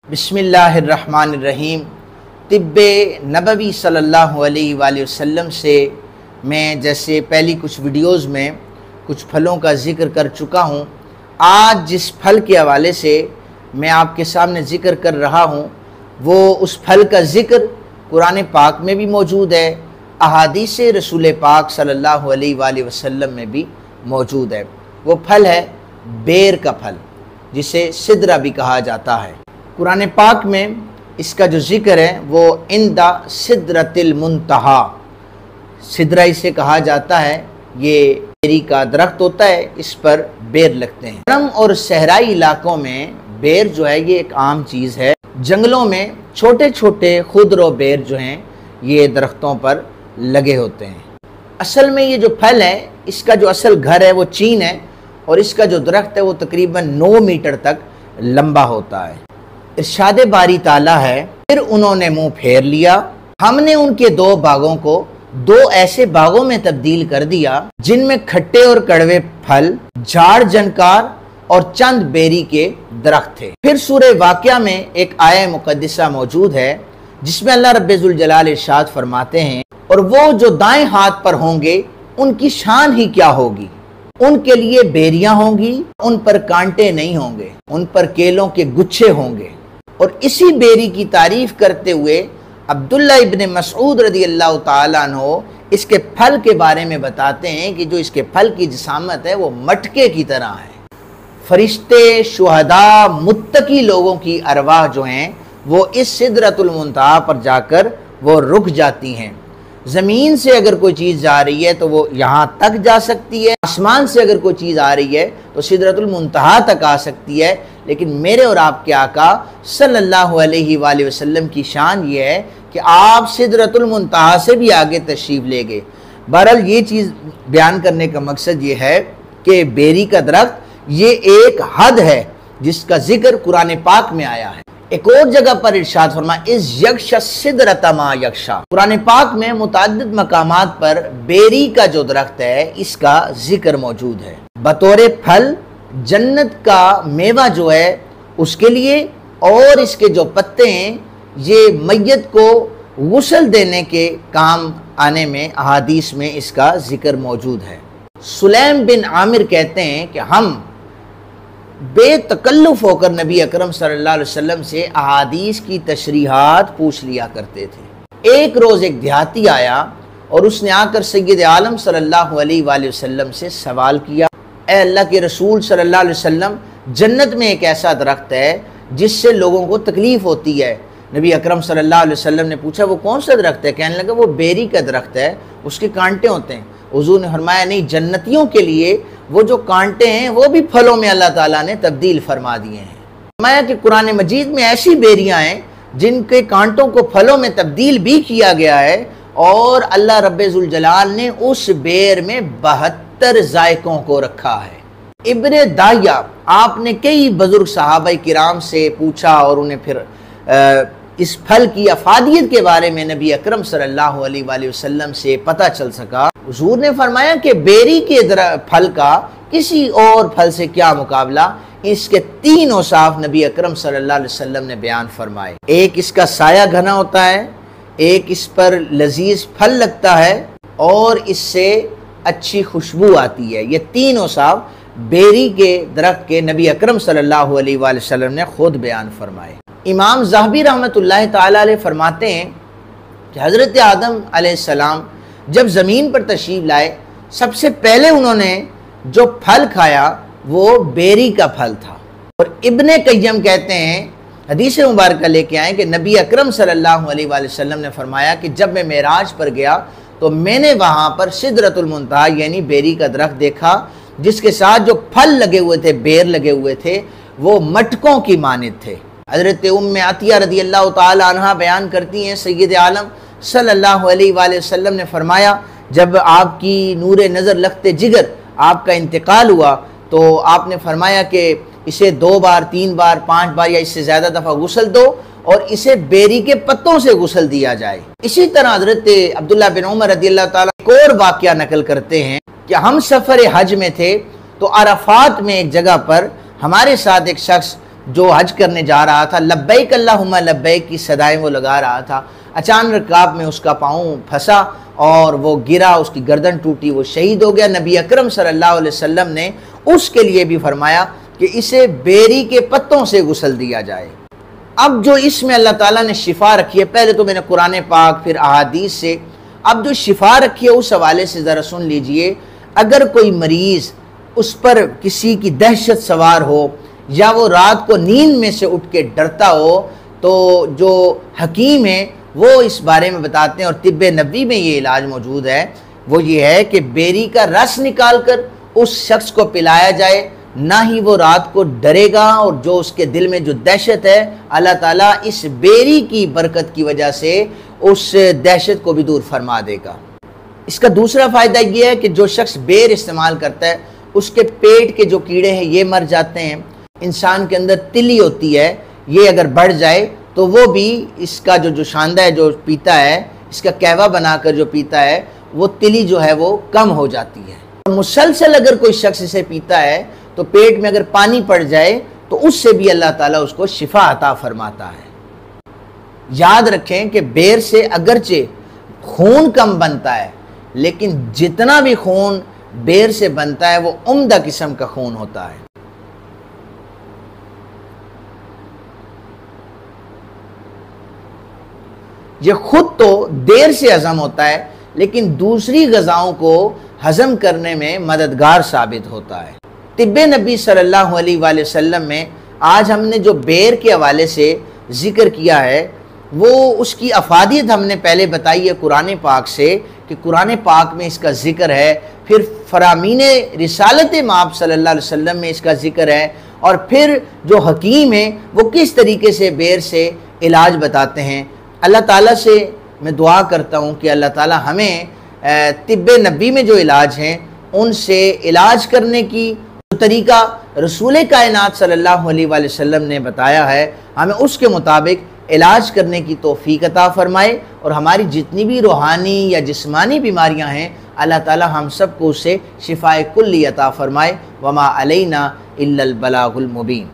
बिस्मिल्लाहिर्रहमानिर्रहीम। तिब्बे नबवी सल्लल्लाहु अलैहि वसल्लम से मैं जैसे पहली कुछ वीडियोस में कुछ फलों का ज़िक्र कर चुका हूँ, आज जिस फल के हवाले से मैं आपके सामने ज़िक्र कर रहा हूँ वो उस फल का ज़िक्र कुरान पाक में भी मौजूद है, अहादीस रसूल पाक सल्लल्लाहु अलैहि वसल्लम में भी मौजूद है। वो फल है बेर का फल, जिसे सिदरा भी कहा जाता है। कुरान पाक में इसका जो ज़िक्र है वो इंदा सिदरतिल मुंतहा, सिदरा इसे कहा जाता है। ये बेरी का दरख्त होता है, इस पर बेर लगते हैं। गर्म और सहराई इलाकों में बेर जो है ये एक आम चीज़ है। जंगलों में छोटे छोटे खुदरो बेर जो हैं ये दरख्तों पर लगे होते हैं। असल में ये जो फल है इसका जो असल घर है वो चीन है और इसका जो दरख्त है वो तकरीबन 9 मीटर तक लंबा होता है। इरशाद बारी ताला है, फिर उन्होंने मुंह फेर लिया, हमने उनके 2 बागों को 2 ऐसे बागों में तब्दील कर दिया जिनमें खट्टे और कड़वे फल, झाड़ जनकार और चंद बेरी के दरख्त थे। फिर सूरह वाक़िया में एक आया मुक़द्दिसा मौजूद है जिसमें अल्लाह रब्बुल जलाल इरशाद फरमाते हैं, और वो जो दाएं हाथ पर होंगे उनकी शान ही क्या होगी, उनके लिए बेरियां होंगी, उन पर कांटे नहीं होंगे, उन पर केलों के गुच्छे होंगे। और इसी बेरी की तारीफ करते हुए अब्दुल्ला इब्न मसऊद रदी अल्लाह ताला अन्हु इसके फल के बारे में बताते हैं कि जो इसके फल की जिसामत है वो मटके की तरह है। फरिश्ते, शुहदा, मुत्तकी लोगों की अरवाह जो हैं वो इस सिदरतुल मुंतहा पर जाकर वो रुक जाती हैं। ज़मीन से अगर कोई चीज़ जा रही है तो वो यहाँ तक जा सकती है, आसमान से अगर कोई चीज़ आ रही है तो सिदरतुल मुंतहा तक आ सकती है। लेकिन मेरे और आपके आका सल्लल्लाहु अलैहि वसल्लम की शान ये है कि आप सिदरतुल मुंतहा से भी आगे तशरीफ़ ले गए। बहरहाल ये चीज़ बयान करने का मकसद ये है कि बेरी का दरख्त ये एक हद है जिसका जिक्र कुरान पाक में आया है। एक और जगह पर इरशाद फरमाया, इस यक्शा सिदरता मा यक्शा। कुरान पाक में मुतअद्दिद मकामात पर बेरी का जो दरख्त है इसका जिक्र मौजूद है। बतौर फल जन्नत का मेवा जो है उसके लिए, और इसके जो पत्ते हैं ये मैयत को गुस्ल देने के काम आने में अहादीस में इसका जिक्र मौजूद है। सुलैम बिन आमिर कहते हैं कि हम बेतकल्लुफ़ होकर नबी अकरम सल्लल्लाहु अलैहि वसल्लम से अहादीस की तशरीहात पूछ लिया करते थे। एक रोज़ एक देहाती आया और उसने आकर सय्यद आलम सल्लल्लाहु अलैहि वसल्लम से सवाल किया, ए अल्लाह के रसूल सल्लल्लाहु अलैहि वसल्लम, जन्नत में एक ऐसा दरख्त है जिससे लोगों को तकलीफ़ होती है। नबी अकरम सल्लल्लाहु अलैहि वसल्लम ने पूछा वो कौन सा दरख्त है? कहने लगा वो बेरी का दरख्त है, उसके कांटे होते हैं। हुज़ूर ने फरमाया नहीं, जन्नतियों के लिए वो जो कांटे हैं वो भी फलों में अल्लाह ताला ने तब्दील फरमा दिए हैं। फरमाया कि कुरान मजीद में ऐसी बेरियां हैं जिनके कांटों को फलों में तब्दील भी किया गया है, और अल्लाह रब्बुल जलाल ने उस बेर में 72 जायकों को रखा है। इब्ने दाहिया, आपने कई बुजुर्ग सहाबा किराम से पूछा और उन्हें फिर इस फल की अफादियत के बारे में नबी अकरम सल्लल्लाहु अलैहि वसल्लम से पता चल सका। हुजूर ने फरमाया कि बेरी के फल का किसी और फल से क्या मुकाबला। इसके 3 औसाफ नबी अकरम सल्लल्लाहु अलैहि वसल्लम ने बयान फरमाए। एक इसका साया घना होता है, एक इस पर लजीज फल लगता है और इससे अच्छी खुशबू आती है। ये 3 औसाफ बेरी के दरख्त के नबी अकरम सल्लल्लाहु अलैहि वसल्लम ने खुद बयान फरमाए। इमाम ज़हबी रहमतुल्लाह ताला अलैह फरमाते हैं कि हज़रत आदम अलैहिस्सलाम जब ज़मीन पर तशरीफ़ लाए सबसे पहले उन्होंने जो फल खाया वो बेरी का फल था। और इब्ने कय्यम कहते हैं, हदीस मुबारक लेके आए कि नबी अकरम सल्लल्लाहु अलैहि वसल्लम ने फरमाया कि जब मैं मेराज पर गया तो मैंने वहाँ पर सिदरतुल मुंतहा यानी बेरी का दरख्त देखा, जिसके साथ जो फल लगे हुए थे, बेर लगे हुए थे, वो मटकों की मानित थे। हज़रत उम्मे अतिया रदी अल्लाह ताला अन्हा बयान करती हैं, सय्यद आलम सल्लल्लाहु अलैहि वसल्लम ने फरमाया जब आपकी नूर नज़र लखते जिगर आपका इंतकाल हुआ तो आपने फरमाया कि इसे 2 बार 3 बार 5 बार या इससे ज़्यादा दफ़ा गुस्ल दो और इसे बेरी के पत्तों से गुस्ल दिया जाए। इसी तरह हज़रत अब्दुल्ला बिन उमर रदी अल्लाह ताला एक और वाक़या नकल करते हैं कि हम सफ़र हज में थे तो अरफात में एक जगह पर हमारे साथ एक शख्स जो हज करने जा रहा था, लब्बैक अल्लाहुम्मा लब्बैक की सदाएं वो लगा रहा था। अचानक रकाब में उसका पाँव फंसा और वो गिरा, उसकी गर्दन टूटी, वो शहीद हो गया। नबी अकरम सल्लल्लाहु अलैहि वसल्लम ने उसके लिए भी फरमाया कि इसे बेरी के पत्तों से गुस्ल दिया जाए। अब जो इसमें अल्लाह ताला ने शिफा रखी है, पहले तो मैंने कुरान पाक फिर अहादीस से, अब जो शिफा रखी है उस हवाले से ज़रा सुन लीजिए। अगर कोई मरीज़ उस पर किसी की दहशत सवार हो या वो रात को नींद में से उठ के डरता हो, तो जो हकीम है वो इस बारे में बताते हैं और तिब्ब नबी में ये इलाज मौजूद है। वो ये है कि बेरी का रस निकाल कर उस शख्स को पिलाया जाए, ना ही वो रात को डरेगा और जो उसके दिल में जो दहशत है अल्लाह ताला इस बेरी की बरकत की वजह से उस दहशत को भी दूर फरमा देगा। इसका दूसरा फ़ायदा ये है कि जो शख्स बेर इस्तेमाल करता है उसके पेट के जो कीड़े हैं ये मर जाते हैं। इंसान के अंदर तिली होती है, ये अगर बढ़ जाए तो वो भी इसका जो शांदा है जो पीता है, इसका कहवा बनाकर जो पीता है, वो तिली जो है वो कम हो जाती है। मुसलसल अगर कोई शख्स इसे पीता है तो पेट में अगर पानी पड़ जाए तो उससे भी अल्लाह ताला उसको शिफा अता फरमाता है। याद रखें कि बेर से अगरचे खून कम बनता है, लेकिन जितना भी खून बेर से बनता है वो उम्दा किस्म का खून होता है। ये खुद तो देर से हजम होता है, लेकिन दूसरी ग़िज़ाओं को हजम करने में मददगार साबित होता है। तिब्बे नबी सल्लल्लाहु अलैहि वसल्लम में आज हमने जो बेर के हवाले से ज़िक्र किया है, वो उसकी अफादियत हमने पहले बताई है कुरान पाक से कि कुरान पाक में इसका ज़िक्र है, फिर फ़रामीन रिसालत माब सल्लल्लाहु अलैहि वसल्लम में इसका ज़िक्र है, और फिर जो हकीम है वो किस तरीके से बेर से इलाज बताते हैं। अल्लाह ताला से मैं दुआ करता हूँ कि अल्लाह ताला हमें तिब्बे नबी में जो इलाज हैं उनसे इलाज करने की जो तरीका रसूल कायनात सल्लल्लाहु अलैहि वसल्लम ने बताया है, हमें उसके मुताबिक इलाज करने की तौफीक अता फ़रमाए, और हमारी जितनी भी रूहानी या जिस्मानी बीमारियां हैं अल्लाह ताला हम सबको उससे शिफाए कुल्ली अता फ़रमाए। वमा अलैना इल्लल बलागुल मुबीन।